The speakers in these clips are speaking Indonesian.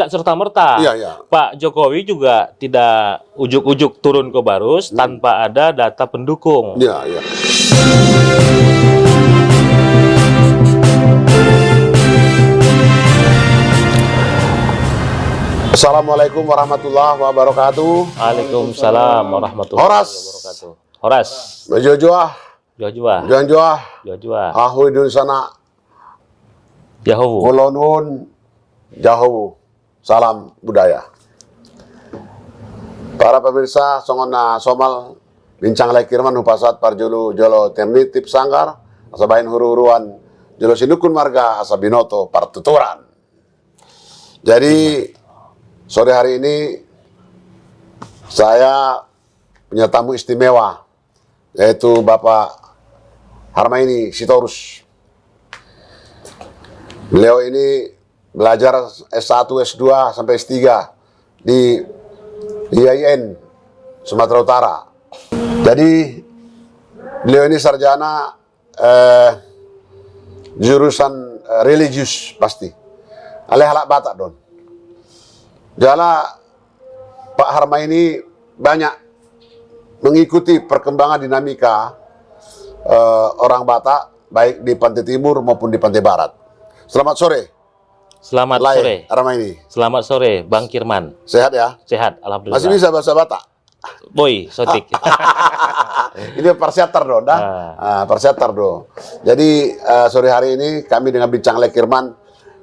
tidak serta-merta. Iya, iya. Pak Jokowi juga tidak ujuk-ujuk turun ke Barus tanpa ada data pendukung. Iya, iya. Assalamualaikum warahmatullahi wabarakatuh. Waalaikumsalam warahmatullahi Horas. wabarakatuh. Horas. Bejojoah, Jojoah. janjoah, Jojoah. ahui dun sana, Yahoo. kolonun, jauh, salam budaya. Para pemirsa, songona somal, bincang lekirman hupasat parjulu jolo temnitip sanggar, asabain huru-huruan, jolo sinukun marga asabinoto partuturan. Jadi, sore hari ini, saya punya tamu istimewa, yaitu Bapak Harmaini Sitorus. Beliau ini belajar S1, S2, sampai S3 di IAIN, Sumatera Utara. Jadi, beliau ini sarjana jurusan religius pasti. Alih halak Batak, Don. Jala Pak Harmaini banyak mengikuti perkembangan dinamika orang Batak, baik di pantai timur maupun di pantai barat. Selamat sore. Selamat Lai sore. Harmaini. Selamat sore, Bang Kirman. Sehat ya? Sehat, alhamdulillah. Masih bisa bahasa Batak? Boy, sotik. Ini persiatar do, dah. Persiatar do. Jadi sore hari ini kami dengan Bincang Lekirman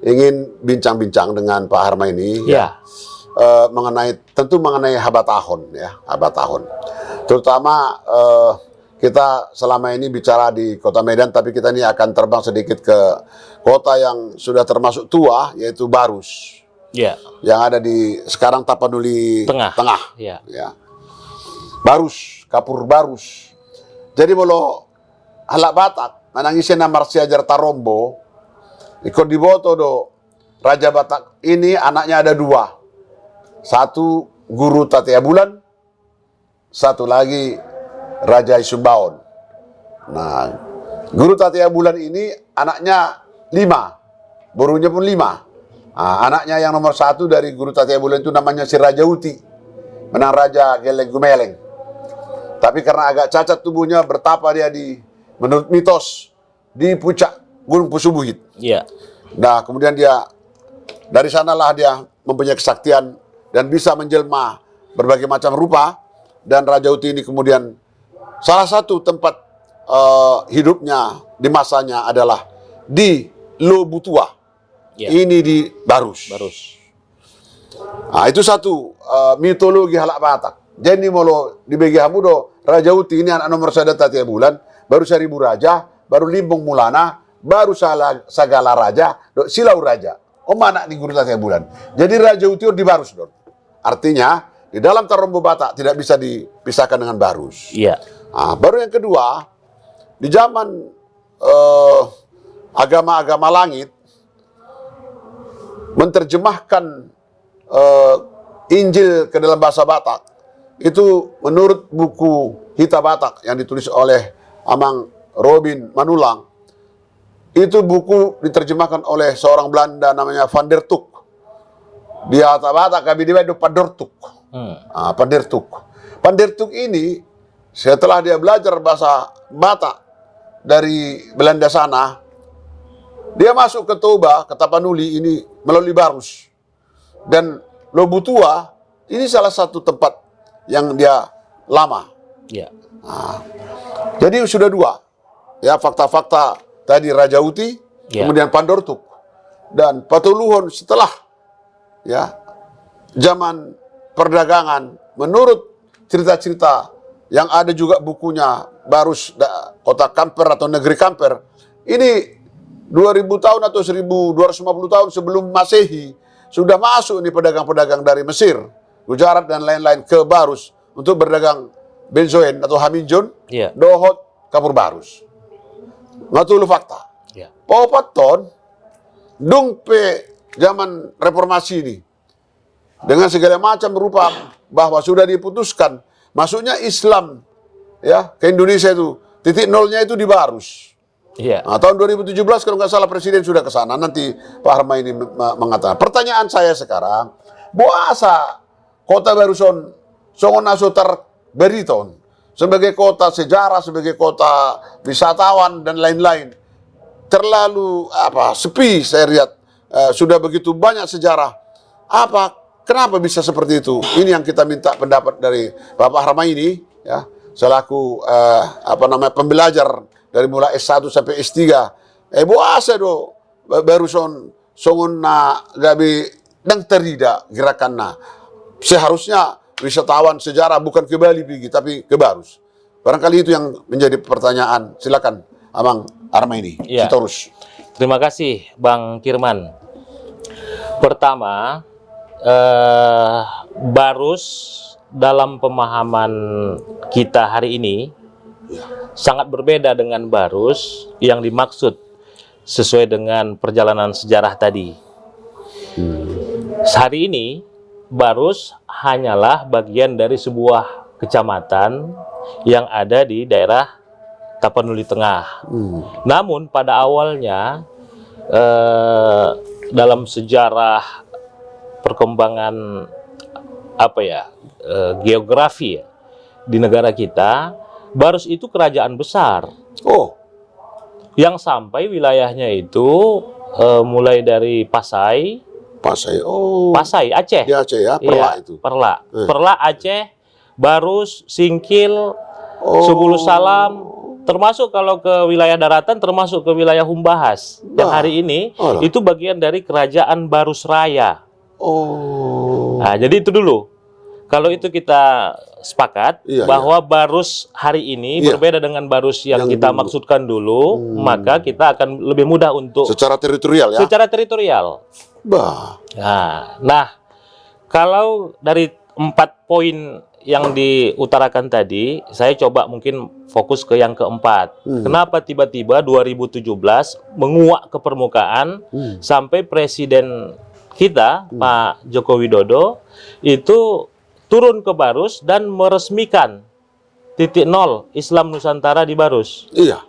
ingin bincang-bincang dengan Pak Harmaini. Ya. Tentu mengenai habatahun ya, habatahun. Terutama kita selama ini bicara di Kota Medan, tapi kita ini akan terbang sedikit ke kota yang sudah termasuk tua, yaitu Barus. Ya. Yang ada di sekarang Tapanuli Tengah. Ya. Ya. Barus, Kapur Barus. Jadi bolo halak Batak, nanangisnya nama Marsiajar Tarombo, ikut diboto do Raja Batak ini anaknya ada dua. Satu Guru Tatia Bulan, satu lagi Raja Isumbaon. Nah, Guru Tatia Bulan ini anaknya 5, burunya pun 5. Nah, anaknya yang nomor 1 dari Guru Tatia Bulan itu namanya si Raja Uti, menang Raja Geleng Gumeleng. Tapi karena agak cacat tubuhnya, bertapa dia menurut mitos di puncak Gunung Pusubuhit. Iya. Nah, kemudian dia dari sanalah dia mempunyai kesaktian dan bisa menjelma berbagai macam rupa. Dan Raja Uti ini kemudian salah satu tempat hidupnya di masanya adalah di Lobutua. Ya. Ini di Barus. Nah, itu satu mitologi halak Batak. Jadi molo di bagi hamudo Raja Uti ini anak nomor 1 Tatia Bulan, baru 1000 raja, baru Limbung Mulana, baru Sagala Raja, Silau Raja. Anak di Guru Tatia Bulan. Jadi Raja Uti di Barus, Don. Artinya di dalam Tarombo Batak tidak bisa dipisahkan dengan Barus. Iya. Nah, baru yang kedua, di zaman agama-agama langit menerjemahkan Injil ke dalam bahasa Batak. Itu menurut buku Hita Batak yang ditulis oleh Amang Robin Manulang. Itu buku diterjemahkan oleh seorang Belanda namanya Van der Tuk. Di Hita Batak kami itu Padortuk. Van der Tuk. Van der Tuk ini setelah dia belajar bahasa Batak dari Belanda sana, dia masuk ke Toba, ke Tapanuli ini melalui Barus. Dan Lobutua ini salah satu tempat yang dia lama. Ya. Nah, jadi sudah 2. Ya, fakta-fakta tadi Raja Uti, kemudian Pandortuk. Dan Patuluhon setelah ya zaman perdagangan, menurut cerita-cerita yang ada juga bukunya Barus Kota Kamper atau Negeri Kamper. Ini 2000 tahun atau 1250 tahun sebelum Masehi sudah masuk nih pedagang-pedagang dari Mesir, Gujarat dan lain-lain ke Barus untuk berdagang benzoin atau haminjon, dohot Kapur Barus. Ngatulu fakta. Popaton dung pe zaman reformasi ini dengan segala macam rupa bahwa sudah diputuskan masuknya Islam ya ke Indonesia itu titik nolnya itu di Barus. Iya. Nah, tahun 2017 kalau nggak salah Presiden sudah ke sana. Nanti Pak Harmaini mengatakan. Pertanyaan saya sekarang, boasa kota baru songon nasotar beriton sebagai kota sejarah, sebagai kota wisatawan dan lain-lain. Terlalu sepi saya lihat. Sudah begitu banyak sejarah. Kenapa bisa seperti itu? Ini yang kita minta pendapat dari Bapak Harmaini, ya, selaku pembelajar dari mulai S1 sampai S3. Boasa do baru songon na gabi dan terida gerakan na. Seharusnya wisatawan sejarah bukan ke Bali pergi, tapi ke Barus. Barangkali itu yang menjadi pertanyaan. Silakan Abang Harmaini. Ya. Terus. Terima kasih Bang Kirman. Pertama, Barus dalam pemahaman kita hari ini sangat berbeda dengan Barus yang dimaksud sesuai dengan perjalanan sejarah tadi. Hari ini Barus hanyalah bagian dari sebuah kecamatan yang ada di daerah Tapanuli Tengah. Namun pada awalnya dalam sejarah perkembangan geografi di negara kita, Barus itu kerajaan besar. Yang sampai wilayahnya itu mulai dari Pasai, Aceh. Di Aceh ya, Perla itu. Perla Aceh, Barus, Singkil, Subulu Salam, termasuk kalau ke wilayah daratan, termasuk ke wilayah Humbahas. Yang hari ini itu bagian dari kerajaan Barus Raya. Nah, jadi itu dulu. Kalau itu kita sepakat bahwa Barus hari ini berbeda dengan Barus yang kita maksudkan dulu, maka kita akan lebih mudah untuk secara teritorial ya. Secara teritorial. Nah, kalau dari 4 poin yang diutarakan tadi, saya coba mungkin fokus ke yang keempat. Kenapa tiba-tiba 2017 menguak ke permukaan sampai Presiden kita, Pak Joko Widodo, itu turun ke Barus dan meresmikan titik nol Islam Nusantara di Barus. Iya.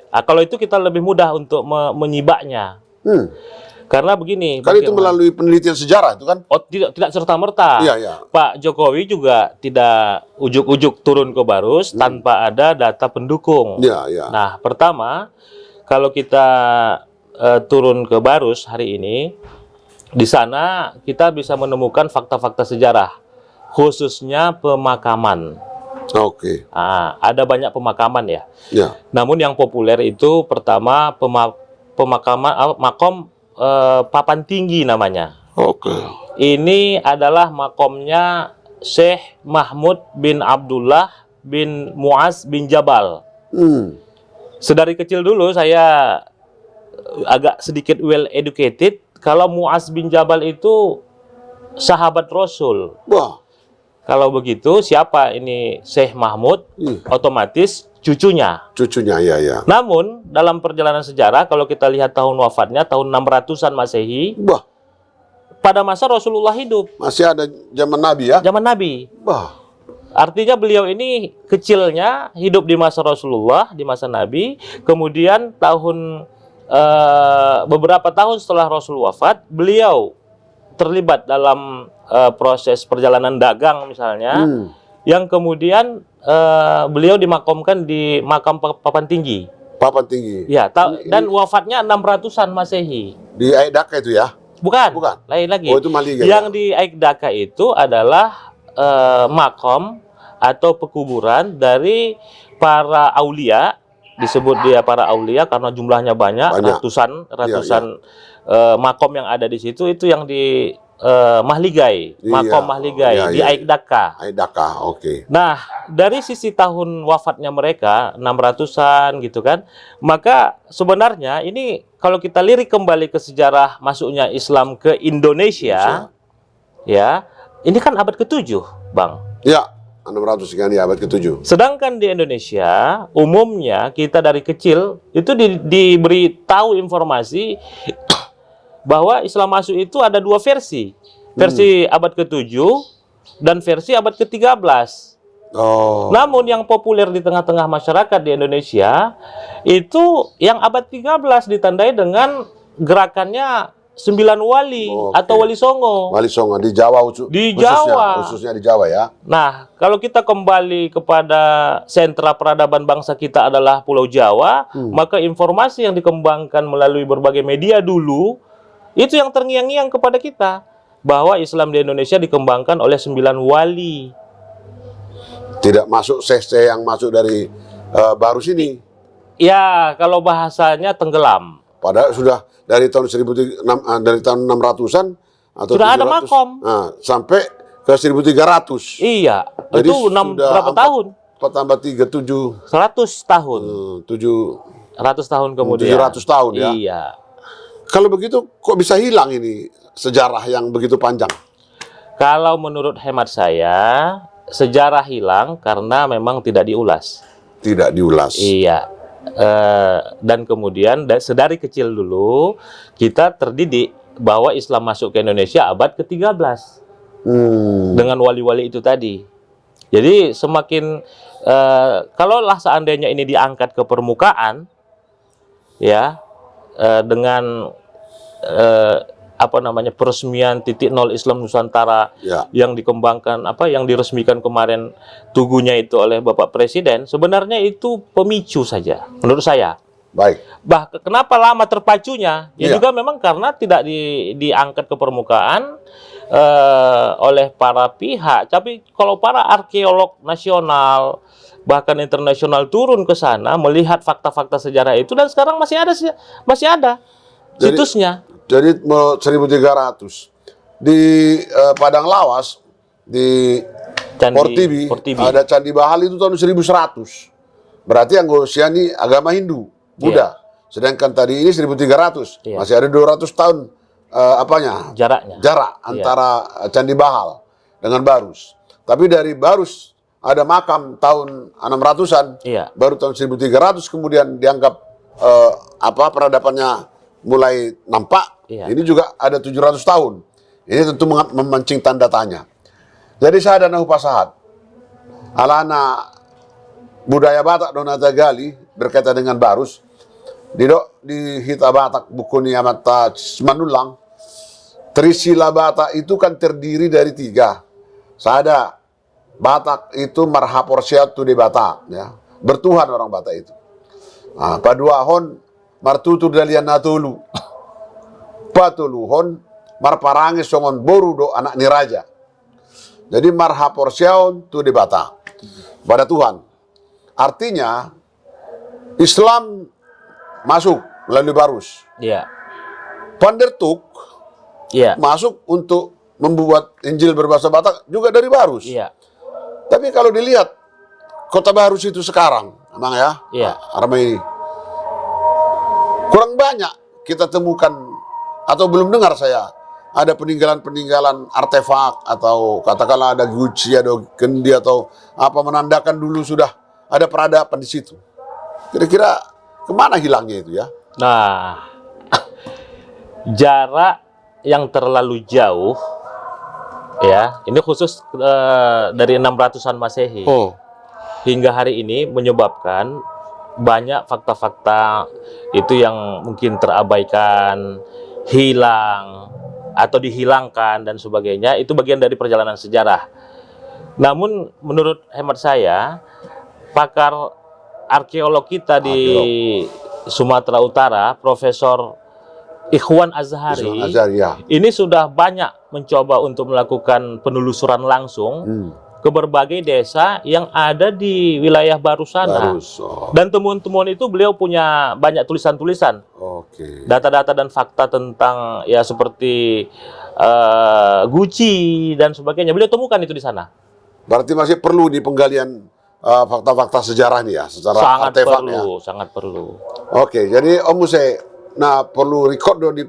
Nah, kalau itu kita lebih mudah untuk menyibaknya. Karena begini. Kan itu melalui penelitian sejarah itu kan? Tidak serta-merta. Iya. Pak Jokowi juga tidak ujuk-ujuk turun ke Barus tanpa ada data pendukung. Iya. Nah, pertama, kalau kita turun ke Barus hari ini, di sana kita bisa menemukan fakta-fakta sejarah, khususnya pemakaman. Ada banyak pemakaman ya. Namun yang populer itu pertama pemakaman makom Papan Tinggi namanya. Ini adalah makomnya Syekh Mahmud bin Abdullah bin Muaz bin Jabal. Sedari kecil dulu saya agak sedikit well educated. Kalau Muaz bin Jabal itu sahabat Rasul. Kalau begitu, siapa ini Syekh Mahmud? Otomatis cucunya. Ya. Namun, dalam perjalanan sejarah, kalau kita lihat tahun wafatnya, tahun 600-an Masehi, pada masa Rasulullah hidup. Masih ada zaman Nabi ya? Zaman Nabi. Artinya beliau ini kecilnya hidup di masa Rasulullah, di masa Nabi, kemudian beberapa tahun setelah Rasul wafat, beliau terlibat dalam proses perjalanan dagang misalnya, yang kemudian beliau dimakamkan di makam Papan Tinggi. Ya, dan wafatnya 600-an Masehi. Di Aikdaka itu ya? Bukan. Lain lagi. Itu Maliga. Yang di Aikdaka itu adalah makam atau pekuburan dari para aulia. Disebut dia para aulia karena jumlahnya banyak. ratusan makom yang ada di situ, itu yang di Mahligai, makom Mahligai di Aikdaka. Nah, dari sisi tahun wafatnya mereka 600-an gitu kan, maka sebenarnya ini kalau kita lirik kembali ke sejarah masuknya Islam ke Indonesia, ya, ini kan abad ke-7, Bang. Ya, 600 sekian ya, abad ke-7. Sedangkan di Indonesia, umumnya kita dari kecil itu diberi tahu informasi bahwa Islam masuk itu ada 2 versi. Versi abad ke-7 dan versi abad ke-13. Oh. Namun yang populer di tengah-tengah masyarakat di Indonesia itu yang abad 13 ditandai dengan gerakannya 9 wali atau wali songo. Wali songo di Jawa khususnya di Jawa ya. Nah, kalau kita kembali kepada sentra peradaban bangsa kita adalah Pulau Jawa, maka informasi yang dikembangkan melalui berbagai media dulu itu yang terngiang-ngiang kepada kita bahwa Islam di Indonesia dikembangkan oleh 9 wali. Tidak masuk sekte yang masuk dari baru sini. Ya, kalau bahasanya tenggelam. Padahal sudah dari tahun 600-an atau sudah 700, ada makom sampai ke 1300. Iya, jadi itu berapa tahun? 4 tambah 3, 7. 100 tahun. 700 tahun kemudian. 700 tahun ya. Iya. Kalau begitu kok bisa hilang ini sejarah yang begitu panjang? Kalau menurut hemat saya, sejarah hilang karena memang tidak diulas. Tidak diulas. Iya. Dan kemudian sedari kecil dulu kita terdidik bahwa Islam masuk ke Indonesia abad ke-13 dengan wali-wali itu tadi. Jadi semakin kalaulah seandainya ini diangkat ke permukaan ya dengan peresmian titik nol Islam Nusantara yang dikembangkan yang diresmikan kemarin tugunya itu oleh Bapak Presiden, sebenarnya itu pemicu saja menurut saya. Baik. Kenapa lama terpacunya? Ya juga memang karena tidak diangkat ke permukaan oleh para pihak. Tapi kalau para arkeolog nasional bahkan internasional turun ke sana melihat fakta-fakta sejarah itu, dan sekarang masih ada situsnya. Jadi 1300 di Padang Lawas di Portibi ada Candi Bahal itu tahun 1100. Berarti yang usia ini agama Hindu, Buddha. Sedangkan tadi ini 1300. Masih ada 200 tahun jarak antara Candi Bahal dengan Barus. Tapi dari Barus ada makam tahun 600-an. Baru tahun 1300 kemudian dianggap peradabannya mulai nampak. Ini juga ada 700 tahun. Ini tentu memancing tanda tanya. Jadi saya dan Pasahat alana budaya Batak Donata Gali berkaitan dengan Barus di Hita Batak buku ni amata Manulang. Trisila Batak itu kan terdiri dari 3. Sada Batak itu marhaporsiatu di Batak ya. Bertuhan orang Batak itu. Paduahon martutur dalian natulu. Patuluhon marparangi songon boru do anak ni raja. Jadi marhaporsiaon tu di Batak. Pada Tuhan. Artinya Islam masuk melalui Barus. Pandertuk masuk untuk membuat Injil berbahasa Batak juga dari Barus. Tapi kalau dilihat kota Barus itu sekarang, emang Armai kurang banyak kita temukan atau belum dengar saya ada peninggalan-peninggalan artefak atau katakanlah ada guci, ada kendi atau apa menandakan dulu sudah ada peradaban di situ. Kira-kira kemana hilangnya itu ya? Nah, jarak yang terlalu jauh ya, ini khusus dari 600-an Masehi hingga hari ini menyebabkan banyak fakta-fakta itu yang mungkin terabaikan, hilang atau dihilangkan dan sebagainya. Itu bagian dari perjalanan sejarah. Namun menurut hemat saya, pakar arkeolog kita di Sumatera Utara, Profesor Ikhwan Azhari, ini sudah banyak mencoba untuk melakukan penelusuran langsung ke berbagai desa yang ada di wilayah Barus sana. Dan temuan-temuan itu beliau punya banyak tulisan-tulisan, data-data dan fakta tentang ya seperti guci dan sebagainya. Beliau temukan itu di sana. Berarti masih perlu di penggalian fakta-fakta sejarah nih ya, secara artefak ya. Sangat perlu. Oke, jadi Om Muse, nah perlu record di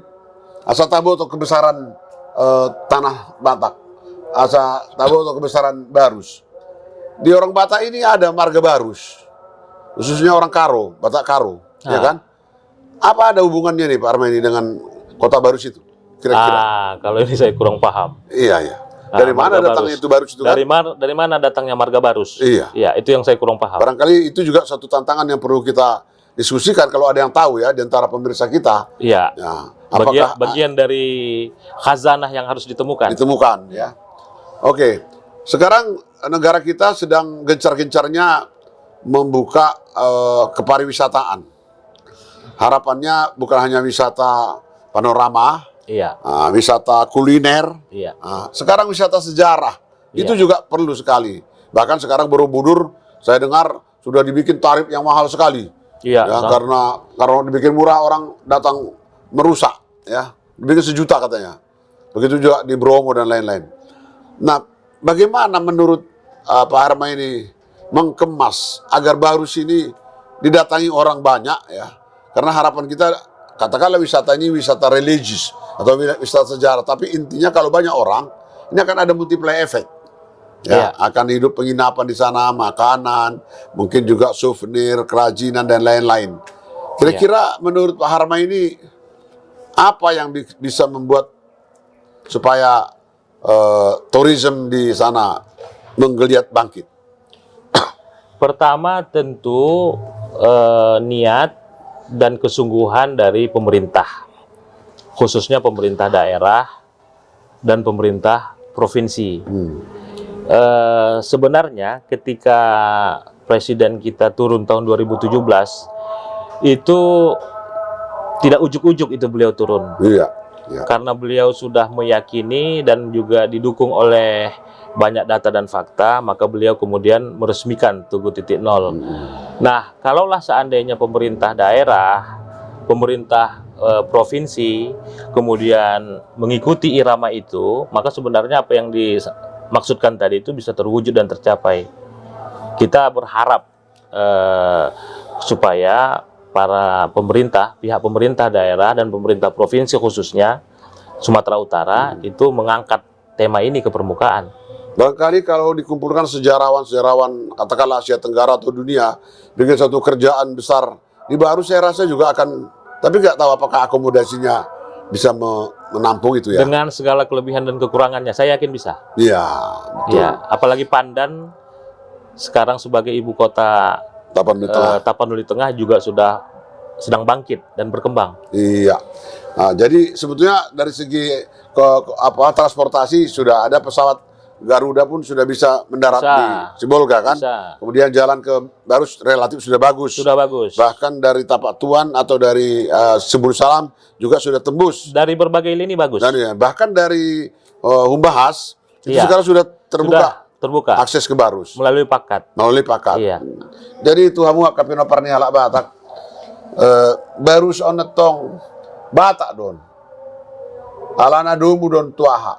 asal tahu atau kebesaran tanah Batak. Asa tahu atau kebesaran Barus. Di orang Batak ini ada marga Barus, khususnya orang Karo, Batak Karo, ya kan? Apa ada hubungannya nih Pak Armeni dengan kota Barus itu? Kira-kira? Kalau ini saya kurang paham. Iya. Dari mana Marga datangnya Barus. itu Barus itu kan? Dari mana datangnya marga Barus? Iya. Ya, itu yang saya kurang paham. Barangkali itu juga satu tantangan yang perlu kita diskusikan kalau ada yang tahu ya di antara pemirsa kita. Iya. Ya, apakah Bagian dari khazanah yang harus ditemukan. ditemukan ya. Oke. Sekarang negara kita sedang gencar-gencarnya membuka kepariwisataan. Harapannya bukan hanya wisata panorama, Iya. wisata kuliner, Iya. sekarang wisata sejarah. Iya. Itu juga perlu sekali. Bahkan sekarang Borobudur saya dengar sudah dibikin tarif yang mahal sekali. Iya. Ya, karena dibikin murah orang datang merusak ya. Dibikin sejuta katanya. Begitu juga di Bromo dan lain-lain. Nah, bagaimana menurut Pak Harma ini mengemas agar Barus ini didatangi orang banyak ya? Karena harapan kita katakanlah wisata ini wisata religius atau wisata sejarah, tapi intinya kalau banyak orang ini akan ada multiplier effect. Ya, akan hidup penginapan di sana, makanan, mungkin juga souvenir, kerajinan dan lain-lain. Kira-kira menurut Pak Harma ini apa yang bisa membuat supaya tourism di sana menggeliat bangkit? Pertama tentu niat dan kesungguhan dari pemerintah, khususnya pemerintah daerah dan pemerintah provinsi. Sebenarnya ketika presiden kita turun tahun 2017 itu tidak ujuk-ujuk itu beliau turun. Iya. Ya. Karena beliau sudah meyakini dan juga didukung oleh banyak data dan fakta, maka beliau kemudian meresmikan Tugu Titik Nol. Nah, kalaulah seandainya pemerintah daerah, pemerintah provinsi, kemudian mengikuti irama itu, maka sebenarnya apa yang dimaksudkan tadi itu bisa terwujud dan tercapai. Kita berharap supaya para pemerintah, pihak pemerintah daerah dan pemerintah provinsi khususnya Sumatera Utara itu mengangkat tema ini ke permukaan. Barangkali kalau dikumpulkan sejarawan-sejarawan katakanlah Asia Tenggara atau dunia dengan satu kerjaan besar di Barus, saya rasa juga akan, tapi nggak tahu apakah akomodasinya bisa menampung itu ya. Dengan segala kelebihan dan kekurangannya, saya yakin bisa. Iya, betul. Ya, apalagi Pandan sekarang sebagai ibu kota Tapanuli Tengah juga sudah sedang bangkit dan berkembang. Iya. Nah, jadi sebetulnya dari segi transportasi sudah ada pesawat Garuda pun sudah bisa mendarat di Sibolga kan. Bisa. Kemudian jalan ke Barus relatif sudah bagus. Sudah bagus. Bahkan dari Tapak Tuan atau dari Sebul Salam juga sudah tembus. Dari berbagai lini bagus. Dan ya, bahkan dari Humbahas itu sekarang sudah terbuka akses ke Barus melalui pakat. Iya. Jadi Tuhamu kapino parni halak Batak Barus onetong Batak don alana domu don tuaha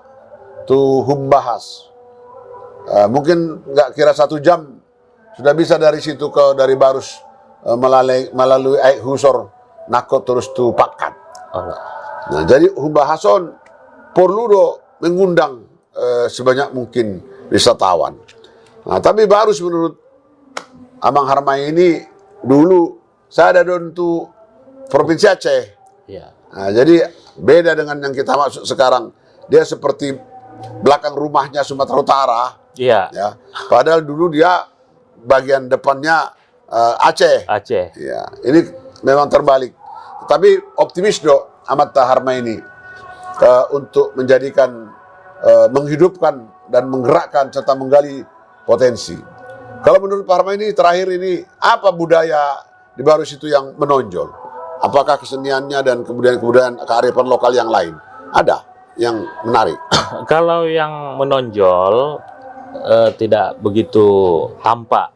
tu Humbahas. Mungkin nggak kira 1 jam sudah bisa dari situ dari Barus melalui Aik Husor Nakot terus tu Pakat. Nah, jadi Humbahason perlu mengundang sebanyak mungkin wisatawan. Nah, tapi Barus menurut Amang Harma ini dulu saya ada tu Provinsi Aceh. Ya. Nah, jadi beda dengan yang kita maksud sekarang. Dia seperti belakang rumahnya Sumatera Utara. Iya. Ya. Padahal dulu dia bagian depannya Aceh. Aceh. Ya. Ini memang terbalik. Tapi optimis Ahmad Harma ini untuk menjadikan menghidupkan dan menggerakkan serta menggali potensi. Kalau menurut Pak Harma ini terakhir ini apa budaya di Barus itu yang menonjol? Apakah keseniannya dan kemudian kearifan lokal yang lain? Ada yang menarik? Kalau yang menonjol tidak begitu tampak.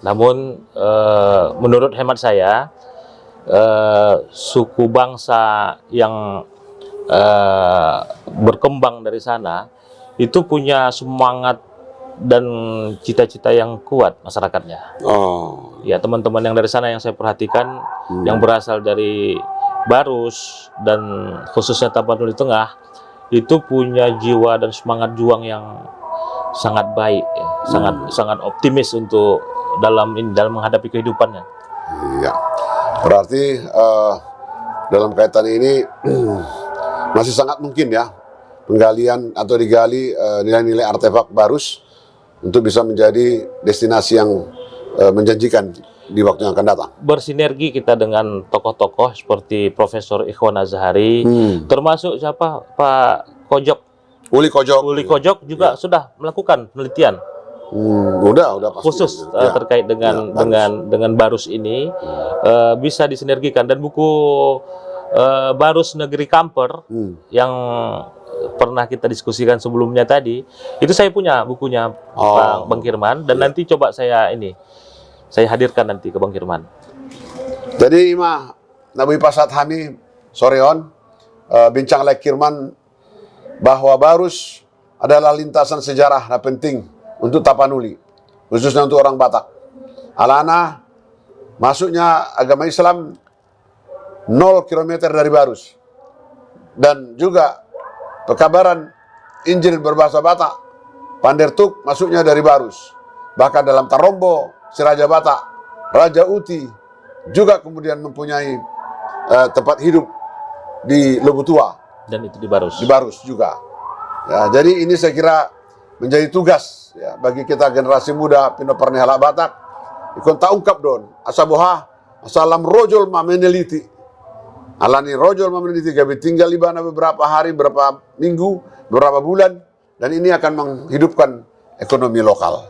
Namun menurut hemat saya suku bangsa yang berkembang dari sana itu punya semangat dan cita-cita yang kuat masyarakatnya. Oh. Ya, teman-teman yang dari sana yang saya perhatikan yang berasal dari Barus dan khususnya Tapanuli Tengah itu punya jiwa dan semangat juang yang sangat baik, ya. sangat optimis untuk dalam menghadapi kehidupannya. Iya. Berarti dalam kaitan ini masih sangat mungkin ya penggalian atau digali nilai-nilai artefak Barus untuk bisa menjadi destinasi yang menjanjikan di waktu yang akan datang. Bersinergi kita dengan tokoh-tokoh seperti Profesor Ikhwan Azhari, termasuk siapa, Pak Kojok, Uli Kojok. Uli Kojok juga sudah melakukan penelitian udah pasti. khusus terkait dengan Barus ini. Bisa disinergikan, dan buku Barus Negeri Kamper yang pernah kita diskusikan sebelumnya tadi, itu saya punya bukunya, Pak Bang Kirman, dan nanti coba saya hadirkan nanti ke Bang Kirman. Jadi Imah Nabi Pasat Hami Soreon bincang lek Kirman bahwa Barus adalah lintasan sejarah yang penting untuk Tapanuli, khususnya untuk orang Batak. Alana masuknya agama Islam 0 km dari Barus, dan juga pekabaran Injil berbahasa Batak Pandertuk masuknya dari Barus. Bahkan dalam Tarombo, si Raja Batak, Raja Uti juga kemudian mempunyai tempat hidup di Lebutua, dan itu di Barus. Di Barus juga. Ya, jadi ini saya kira menjadi tugas ya, bagi kita generasi muda Pino Pernihala Batak. Ikon tak ungkap don asaboha asalam rojol mameneliti. Alani rojol mameneliti gabi tinggal di mana beberapa hari, beberapa minggu, beberapa bulan, dan ini akan menghidupkan ekonomi lokal.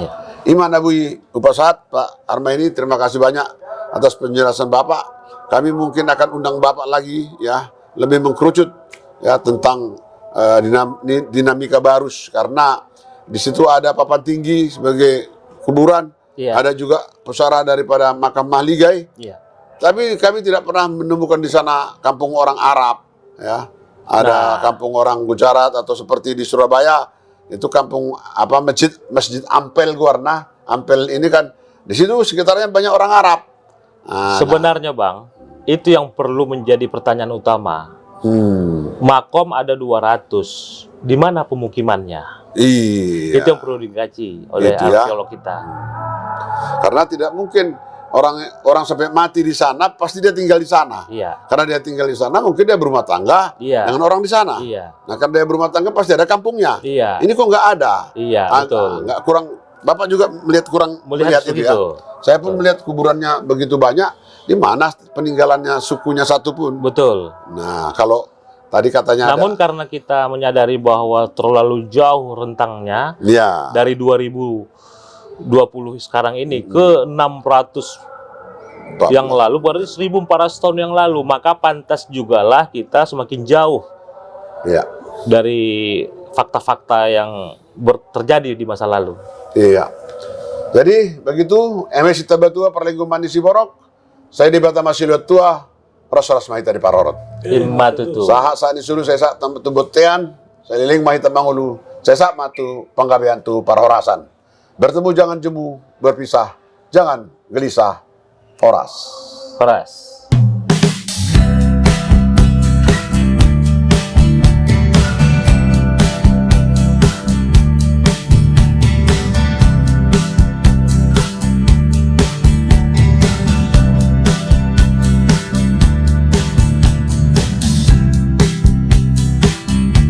Ya. Iman Abui Upasat, Pak Armaini, terima kasih banyak atas penjelasan Bapak. Kami mungkin akan undang Bapak lagi ya, lebih mengkerucut ya tentang dinamika Barus, karena di situ ada papan tinggi sebagai kuburan, ada juga pusara daripada makam Mahligai. Tapi kami tidak pernah menemukan di sana kampung orang Arab ya. Ada kampung orang Gujarat, atau seperti di Surabaya itu kampung apa, masjid Ampel Guarna. Ampel ini kan di situ sekitarnya banyak orang Arab. Sebenarnya Bang, itu yang perlu menjadi pertanyaan utama. Makom ada 200, di mana pemukimannya? Iya. Itu yang perlu dikaji oleh arkeolog kita. Karena tidak mungkin orang sampai mati di sana, pasti dia tinggal di sana. Karena dia tinggal di sana, mungkin dia berumah tangga dengan orang di sana. Nah, karena dia berumah tangga pasti ada kampungnya. Ini kok nggak ada? Betul. Nggak, kurang. Bapak juga kurang melihat itu ya. Saya pun melihat kuburannya begitu banyak. Di mana peninggalannya sukunya satu pun. Betul. Nah, kalau tadi katanya namun karena kita menyadari bahwa terlalu jauh rentangnya, dari 2020 sekarang ini ke 600 yang lalu, berarti 1400 tahun yang lalu, maka pantas jugalah kita semakin jauh dari fakta-fakta yang terjadi di masa lalu. Iya. Jadi begitu, MS Tabatua Perlengguman di Siborok. Saya di Batam masih lihat tua, Rasul Mahita di Parorot. Imatutu. Saat ini suruh saya sak tempat botean, saya liling Mahita Mangulu, saya sak matu penggabean tu Parahorasan. Bertemu jangan jemu, berpisah jangan gelisah, horas.